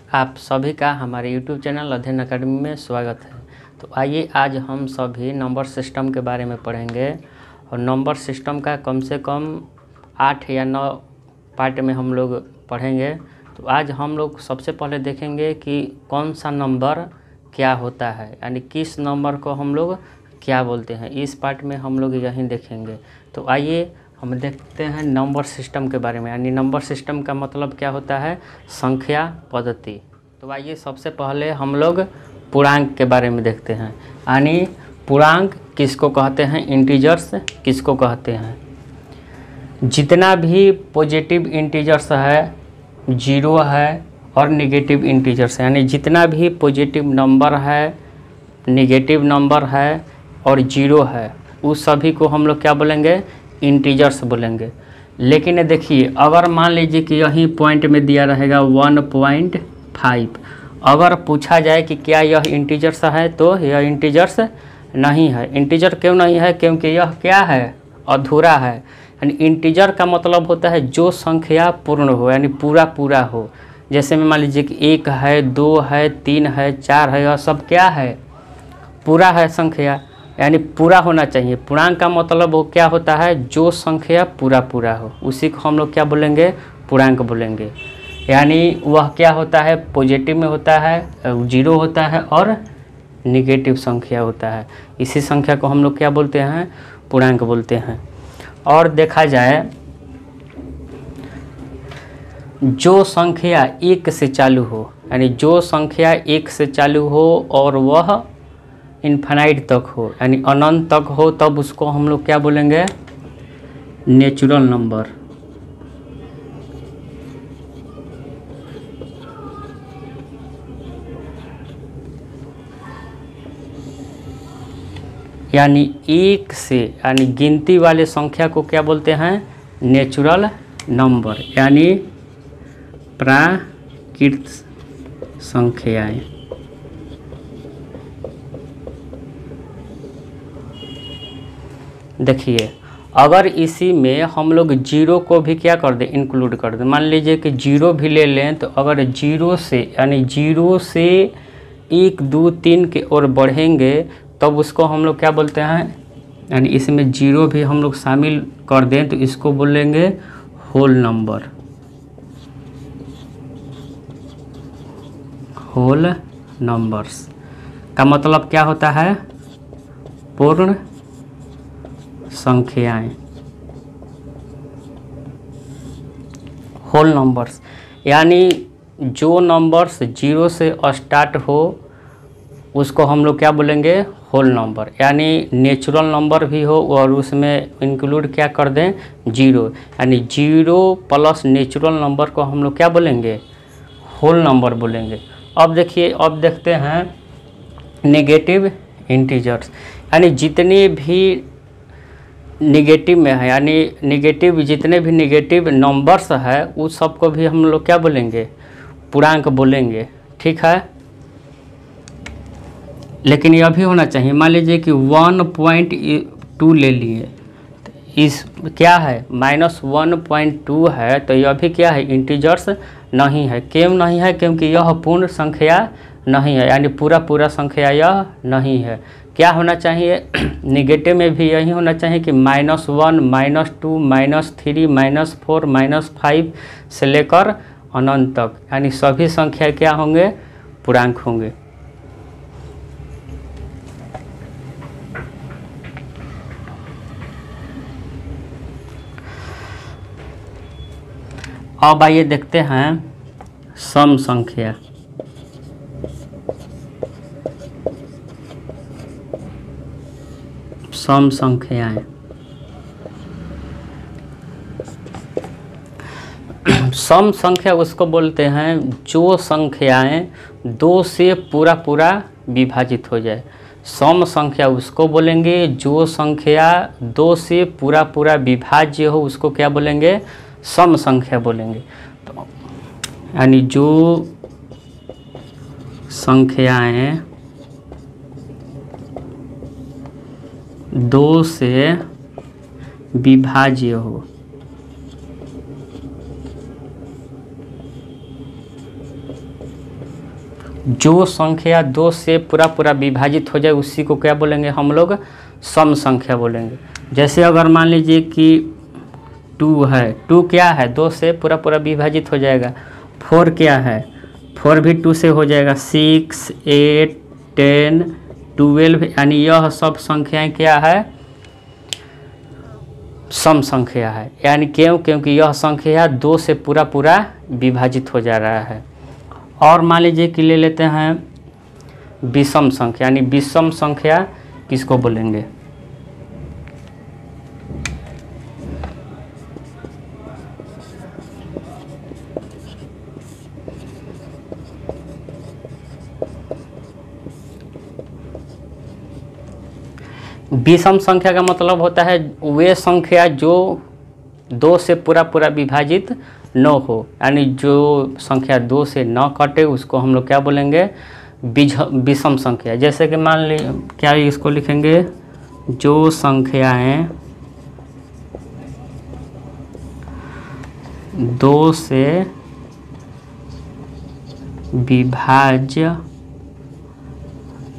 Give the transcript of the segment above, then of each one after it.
आप सभी का हमारे YouTube चैनल अध्ययन अकेडमी में स्वागत है। तो आइए आज हम सभी नंबर सिस्टम के बारे में पढ़ेंगे और नंबर सिस्टम का कम से कम 8 या 9 पार्ट में हम लोग पढ़ेंगे। तो आज हम लोग सबसे पहले देखेंगे कि कौन सा नंबर क्या होता है, यानी किस नंबर को हम लोग क्या बोलते हैं। इस पार्ट में हम लोग यही देखेंगे। तो आइए हम देखते हैं नंबर सिस्टम के बारे में, यानी नंबर सिस्टम का मतलब क्या होता है, संख्या पद्धति। तो आइए सबसे पहले हम लोग पूर्णांक के बारे में देखते हैं, यानी पूर्णांक किसको कहते हैं, इंटीजर्स किसको कहते हैं। जितना भी पॉजिटिव इंटीजर्स है, जीरो है और नेगेटिव इंटीजर्स है, यानी जितना भी पॉजिटिव नंबर है, नेगेटिव नंबर है और जीरो है, उस सभी को हम लोग क्या बोलेंगे, इंटीजर्स बोलेंगे। लेकिन देखिए, अगर मान लीजिए कि यही पॉइंट में दिया रहेगा 1.5, अगर पूछा जाए कि क्या यह इंटीजर्स है, तो यह इंटीजर्स नहीं है। इंटीजर क्यों नहीं है, क्योंकि यह क्या है, अधूरा है। यानी इंटीजर का मतलब होता है जो संख्या पूर्ण हो, यानी पूरा पूरा हो। जैसे में मान लीजिए कि 1 है, 2 है, 3 है, 4 है, यह सब क्या है, पूरा है संख्या, यानी पूरा होना चाहिए। पूर्णांक का मतलब वो क्या होता है, जो संख्या पूरा पूरा हो, उसी को हम लोग क्या बोलेंगे, पूर्णांक बोलेंगे। यानी वह क्या होता है, पॉजिटिव में होता है, जीरो होता है और निगेटिव संख्या होता है। इसी संख्या को हम लोग क्या बोलते हैं, पूर्णांक बोलते हैं। और देखा जाए, जो संख्या 1 से चालू हो, यानी जो संख्या 1 से चालू हो और वह इन्फिनाइट तक हो, यानी अनंत तक हो, तब उसको हम लोग क्या बोलेंगे, नेचुरल नंबर। यानी 1 से, यानी गिनती वाले संख्या को क्या बोलते हैं, नेचुरल नंबर, यानी प्राकृत संख्याएं। देखिए, अगर इसी में हम लोग जीरो को भी क्या कर दें, इंक्लूड कर दें, मान लीजिए कि जीरो भी ले लें, तो अगर जीरो से, यानी जीरो से 1, 2, 3 के ओर बढ़ेंगे, तब उसको हम लोग क्या बोलते हैं, यानी इसमें जीरो भी हम लोग शामिल कर दें, तो इसको बोलेंगे होल नंबर, होल नंबर्स का मतलब क्या होता है, पूर्ण संख्याएं, होल नंबर्स। यानी जो नंबर्स जीरो से स्टार्ट हो, उसको हम लोग क्या बोलेंगे, होल नंबर। यानी नेचुरल नंबर भी हो और उसमें इंक्लूड क्या कर दें, जीरो, यानी जीरो प्लस नेचुरल नंबर को हम लोग क्या बोलेंगे, होल नंबर बोलेंगे। अब देखिए, अब देखते हैं नेगेटिव इंटीजर्स, यानी जितने भी निगेटिव में है, यानी निगेटिव, जितने भी निगेटिव नंबर्स है, उस सब को भी हम लोग क्या बोलेंगे, पूर्णांक बोलेंगे। ठीक है, लेकिन यह भी होना चाहिए, मान लीजिए कि 1.2 ले लिए, इस क्या है, -1.2 है, तो यह भी क्या है, इंटीजर्स नहीं है। क्यों नहीं है, क्योंकि यह पूर्ण संख्या नहीं है, यानी पूरा पूरा संख्या यह नहीं है। क्या होना चाहिए, निगेटिव में भी यही होना चाहिए कि -1, -2, -3, -4, -5 से लेकर अनंत तक, यानी सभी संख्या क्या होंगे, पूर्णांक होंगे। अब आइए देखते हैं सम संख्या। सम संख्याएं, सम संख्या उसको बोलते हैं जो संख्याएं 2 से पूरा पूरा विभाजित हो जाए। सम संख्या उसको बोलेंगे जो संख्या 2 से पूरा पूरा विभाज्य हो, उसको क्या बोलेंगे, सम संख्या बोलेंगे। तो यानी जो संख्याएं 2 से विभाज्य हो, जो संख्या 2 से पूरा पूरा विभाजित हो जाए उसी को क्या बोलेंगे हम लोग, सम संख्या बोलेंगे। जैसे अगर मान लीजिए कि 2 है, 2 क्या है, 2 से पूरा पूरा विभाजित हो जाएगा। 4 क्या है, 4 भी 2 से हो जाएगा। 6, 8, 10, 12, यानी यह सब संख्याएं क्या है, सम संख्या है। यानी क्योंकि यह संख्या 2 से पूरा पूरा विभाजित हो जा रहा है। और मान लीजिए कि ले लेते हैं विषम संख्या, यानी विषम संख्या किसको बोलेंगे, विषम संख्या का मतलब होता है वे संख्या जो 2 से पूरा पूरा विभाजित न हो, यानी जो संख्या 2 से न कटे उसको हम लोग क्या बोलेंगे, विषम संख्या। जैसे कि मान ली क्या इसको लिखेंगे, जो संख्याएं 2 से विभाज्य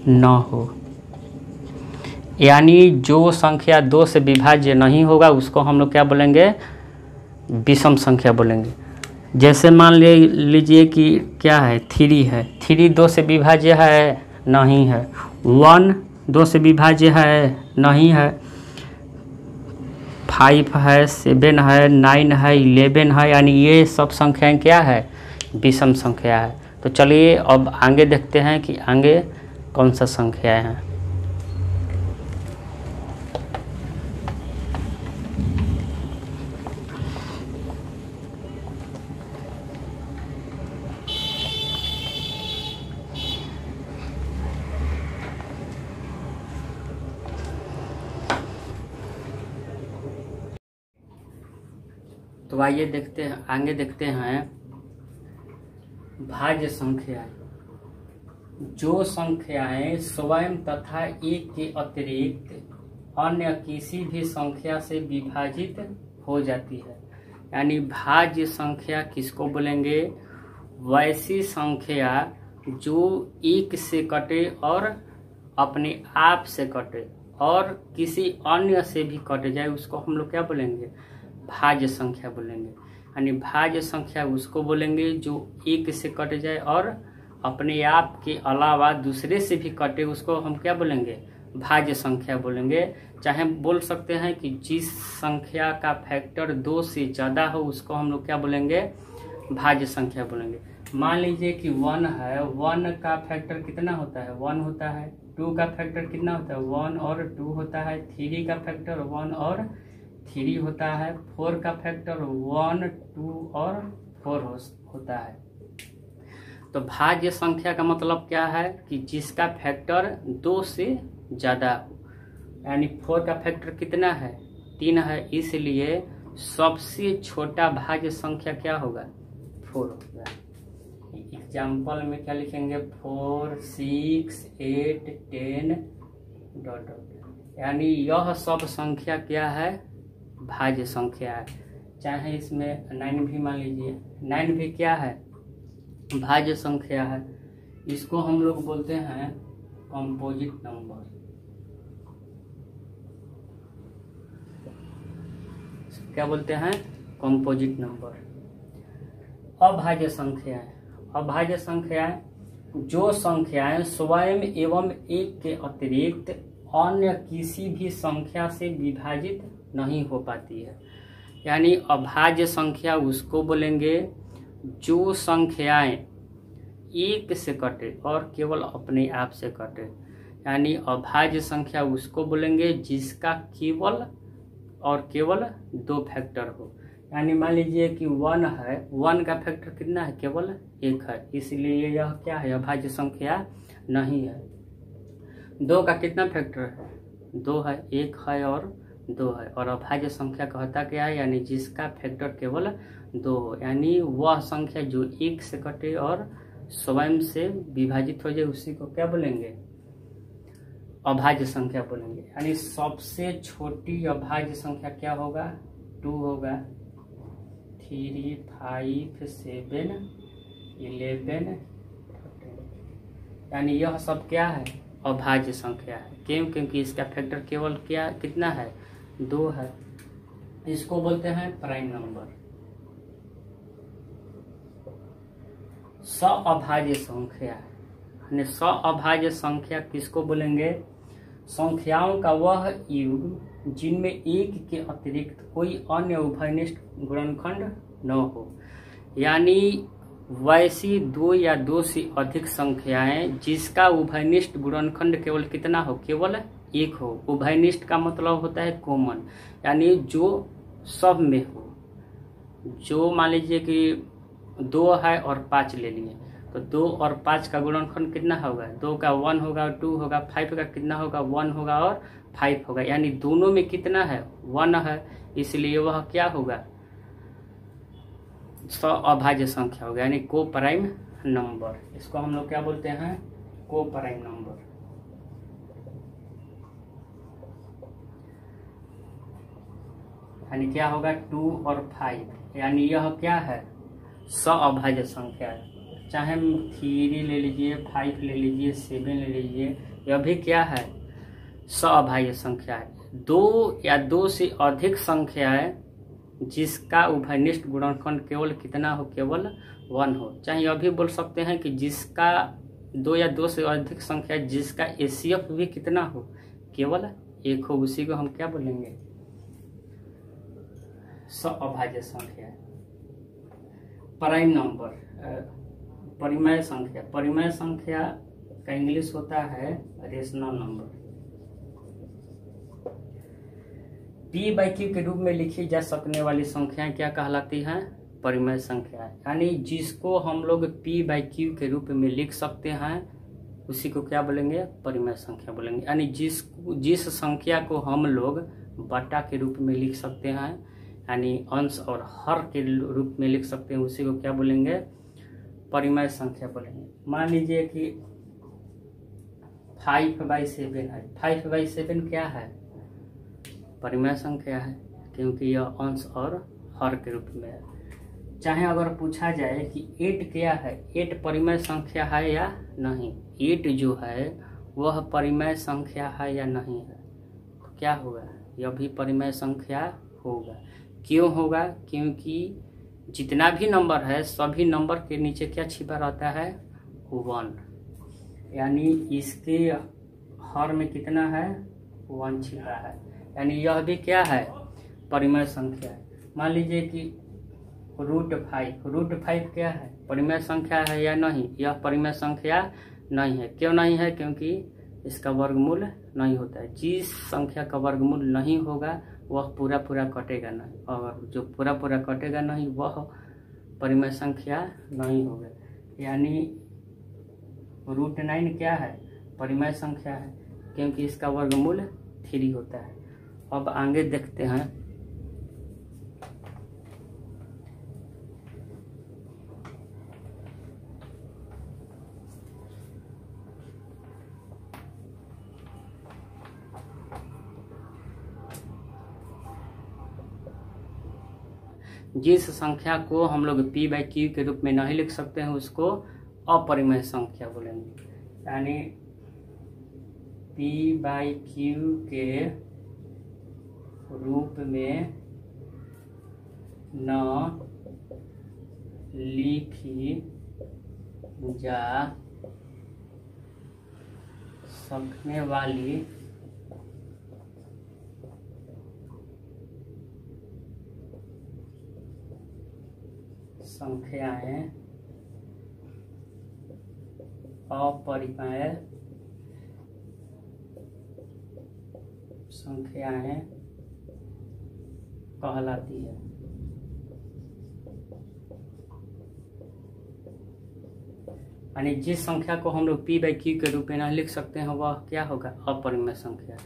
न हो, यानी जो संख्या 2 से विभाज्य नहीं होगा उसको हम लोग क्या बोलेंगे, विषम संख्या बोलेंगे। जैसे मान लीजिए कि क्या है, 3 है, 3 2 से विभाज्य है, नहीं है। 1 2 से विभाज्य है, नहीं है। 5 है, 7 है, 9 है, 11 है, यानी ये सब संख्याएं क्या है, विषम संख्या है। तो चलिए अब आगे देखते हैं कि आगे कौन सा संख्याएं हैं। तो आइए देखते हैं, आगे देखते हैं भाज्य संख्याएं। जो संख्याएं स्वयं तथा एक के अतिरिक्त अन्य किसी भी संख्या से विभाजित हो जाती है, यानी भाज्य संख्या किसको बोलेंगे, वैसी संख्या जो एक से कटे और अपने आप से कटे और किसी अन्य से भी कट जाए उसको हम लोग क्या बोलेंगे, भाज्य संख्या बोलेंगे। यानी भाज्य संख्या उसको बोलेंगे जो एक से कट जाए और अपने आप के अलावा दूसरे से भी कटे, उसको हम क्या बोलेंगे, भाज्य संख्या बोलेंगे। चाहे बोल सकते हैं कि जिस संख्या का फैक्टर 2 से ज़्यादा हो उसको हम लोग क्या बोलेंगे, भाज्य संख्या बोलेंगे। मान लीजिए कि 1 है, 1 का फैक्टर कितना होता है, 1 होता है। 2 का फैक्टर कितना होता है, 1 और 2 होता है। 3 का फैक्टर 1 और 3 होता है। 4 का फैक्टर 1, 2 और 4 होता है। तो भाज्य संख्या का मतलब क्या है कि जिसका फैक्टर 2 से ज़्यादा हो, यानी 4 का फैक्टर कितना है, 3 है, इसलिए सबसे छोटा भाज्य संख्या क्या होगा, 4 होगा। एग्जाम्पल में क्या लिखेंगे, 4, 6, 8, 10 डॉट, यानी यह सब संख्या क्या है, भाज्य संख्या है। चाहे इसमें 9 भी मान लीजिए, 9 भी क्या है, भाज्य संख्या है। इसको हम लोग बोलते हैं कंपोजिट नंबर। क्या बोलते हैं, कंपोजिट नंबर। अभाज्य संख्याएं, अभाज्य संख्याएं जो संख्याएं स्वयं एवं एक के अतिरिक्त अन्य किसी भी संख्या से विभाजित नहीं हो पाती है, यानी अभाज्य संख्या उसको बोलेंगे जो संख्याएं एक से कटे और केवल अपने आप से कटे, यानी अभाज्य संख्या उसको बोलेंगे जिसका केवल और केवल 2 फैक्टर हो। यानी मान लीजिए कि 1 है, 1 का फैक्टर कितना है, केवल 1 है, इसलिए यह क्या है, अभाज्य संख्या नहीं है। 2 का कितना फैक्टर है, 2 है, 1 है और 2 है, और अभाज्य संख्या कहता क्या है, यानी जिसका फैक्टर केवल 2 हो, यानी वह संख्या जो 1 से कटे और स्वयं से विभाजित हो जाए उसी को क्या बोलेंगे, अभाज्य संख्या बोलेंगे। यानी सबसे छोटी अभाज्य संख्या क्या होगा, 2 होगा। 3, 5, 7, 11, 14, यानी यह सब क्या है, अभाज्य संख्या है। क्यों? क्योंकि इसका फैक्टर केवल क्या कितना है, 2 है। इसको बोलते हैं प्राइम नंबर। सअभाज्य संख्या, यानी सअभाज्य संख्या किसको बोलेंगे, संख्याओं का वह युग जिनमें एक के अतिरिक्त कोई अन्य उभयनिष्ठ गुणनखंड न हो। यानी वैसी 2 या 2 से अधिक संख्याएं जिसका उभयनिष्ठ गुणनखंड केवल कितना हो, केवल 1 हो। उभयनिष्ठ का मतलब होता है कॉमन, यानी जो सब में हो। जो मान लीजिए कि 2 है और 5 ले लिए, तो 2 और 5 का गुणनखंड कितना होगा, 2 का 1 होगा, 2 होगा, 5 का कितना होगा, 1 होगा और 5 होगा। यानी दोनों में कितना है, 1 है, इसलिए वह क्या होगा, सअभाज्य संख्या होगा, यानी को प्राइम नंबर। इसको हम लोग क्या बोलते हैं, को प्राइम नंबर। यानी क्या होगा, 2 और 5, यानी यह क्या है, सअभाज्य संख्या है। चाहे 3 ले लीजिए, 5 ले लीजिए, 7 ले लीजिए, यह भी क्या है, सअभाज्य संख्या है। 2 या 2 से अधिक संख्याएं जिसका उभयनिष्ठ गुणनखंड केवल कितना हो, केवल 1 हो। चाहे यह भी बोल सकते हैं कि जिसका 2 या 2 से अधिक संख्या जिसका एचसीएफ भी कितना हो, केवल 1 हो, उसी को हम क्या बोलेंगे, सअभाज्य संख्या। प्राइम नंबर, परिमेय संख्या। परिमेय संख्या का इंग्लिश होता है रेशनल नंबर। P/Q के रूप में लिखी जा सकने वाली संख्याएं क्या कहलाती हैं, परिमेय संख्या। यानी जिसको हम लोग P/Q के रूप में लिख सकते हैं उसी को क्या बोलेंगे, परिमेय संख्या बोलेंगे। यानी जिस संख्या को हम लोग बटा के रूप में लिख सकते हैं, यानी अंश और हर के रूप में लिख सकते हैं, उसी को क्या बोलेंगे, परिमेय संख्या बोलेंगे। मान लीजिए कि 5/7 है। 5/7 क्या है, परिमेय संख्या है, क्योंकि यह अंश और हर के रूप में है। चाहे अगर पूछा जाए कि 8 क्या है, 8 परिमेय संख्या है या नहीं, 8 जो है वह परिमेय संख्या है या नहीं है, तो क्या होगा, यह भी परिमेय संख्या होगा। क्यों होगा, क्योंकि जितना भी नंबर है सभी नंबर के नीचे क्या छिपा रहता है, 1। यानी इसके हर में कितना है, 1 छिपा है, यानी यह भी क्या है, परिमेय संख्या है। मान लीजिए कि √5 क्या है, परिमेय संख्या है या नहीं, यह परिमेय संख्या नहीं है। क्यों नहीं है, क्योंकि इसका वर्गमूल नहीं होता है। जिस संख्या का वर्गमूल नहीं होगा वह पूरा कटेगा नहीं, और जो पूरा कटेगा नहीं वह परिमेय संख्या नहीं होगा। यानी √9 क्या है, परिमेय संख्या है, क्योंकि इसका वर्गमूल 3 होता है। अब आगे देखते हैं। जिस संख्या को हम लोग P/Q के रूप में नहीं लिख सकते हैं उसको अपरिमेय संख्या बोलेंगे। यानी P/Q के रूप में न लिखी जा सकने वाली संख्याएं अपरिमेय संख्याएं कहलाती है। यानी जिस संख्या को हम लोग P/Q के रूप में नहीं लिख सकते हैं वह क्या होगा, अपरिमेय संख्या।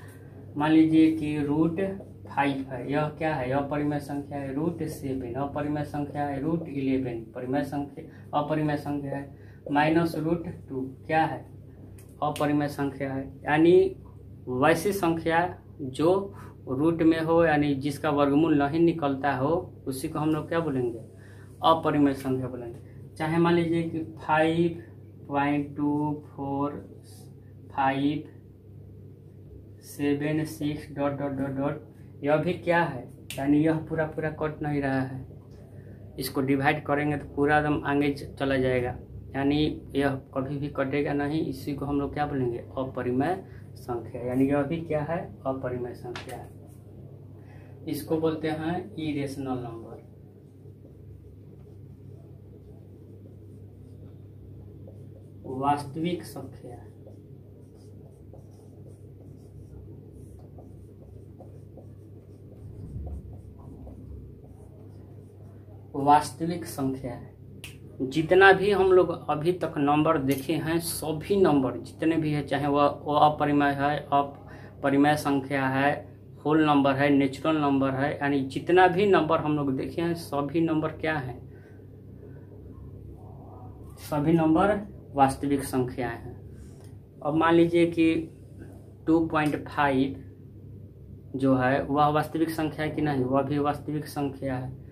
मान लीजिए कि √5 है, यह क्या है, अपरिमेय संख्या है। √7 अपरिमेय संख्या है। √11 परिमेय संख्या, अपरिमेय संख्या है। -√2 क्या है, अपरिमेय संख्या है। यानी वैसी संख्या जो रूट में हो, यानी जिसका वर्गमूल नहीं निकलता हो, उसी को हम लोग क्या बोलेंगे, अपरिमेय संख्या बोलेंगे। चाहे मान लीजिए कि 5 8.245 7 6 ... यह भी क्या है, यानी यह पूरा पूरा कट नहीं रहा है। इसको डिवाइड करेंगे तो पूरा एकदम आगे चला जाएगा, यानी यह कभी भी कटेगा नहीं। इसी को हम लोग क्या बोलेंगे, अपरिमेय संख्या। यानी यह भी क्या है, अपरिमेय संख्या है। इसको बोलते हैं इरेशनल नंबर। वास्तविक संख्या, वास्तविक संख्या है। जितना भी हम लोग अभी तक नंबर देखे हैं, सभी नंबर जितने भी है, चाहे वह अपरिमेय है, अपरिमेय संख्या है, होल नंबर है, नेचुरल नंबर है, यानी जितना भी नंबर हम लोग देखे हैं सभी नंबर क्या हैं, सभी नंबर वास्तविक संख्याएं हैं। अब मान लीजिए कि 2.5 जो है वह वास्तविक संख्या है कि नहीं, वह भी वास्तविक संख्या है।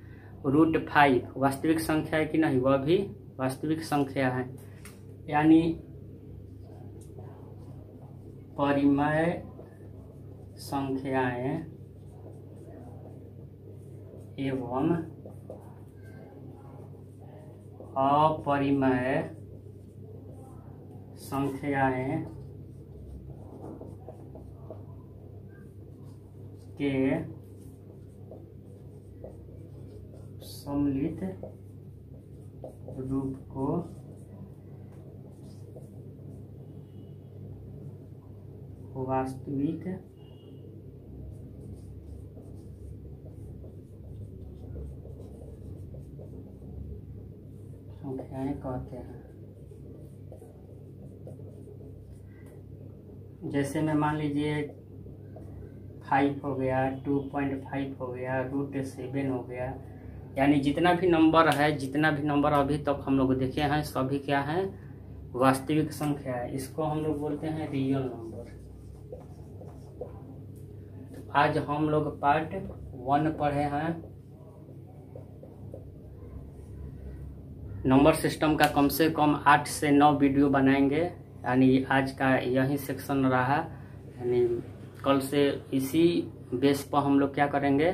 √5 वास्तविक संख्या है कि नहीं, वह भी वास्तविक संख्या है। यानी परिमेय संख्याएं एवं अपरिमेय संख्याएं के सम्मिलित रूप को वास्तविक संख्याएं कहते हैं। जैसे में मान लीजिए 5 हो गया, 2.5 हो गया, √7 हो गया, यानी जितना भी नंबर है, जितना भी नंबर अभी तक हम लोग देखे हैं सभी क्या है, वास्तविक संख्या है। इसको हम लोग बोलते हैं रियल नंबर। तो आज हम लोग पार्ट 1 पढ़े हैं। नंबर सिस्टम का कम से कम 8 से 9 वीडियो बनाएंगे, यानी आज का यही सेक्शन रहा। यानी कल से इसी बेस पर हम लोग क्या करेंगे,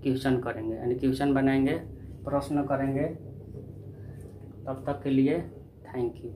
क्वेश्चन करेंगे, यानी क्वेश्चन बनाएंगे, प्रश्न करेंगे। तब तक के लिए थैंक यू।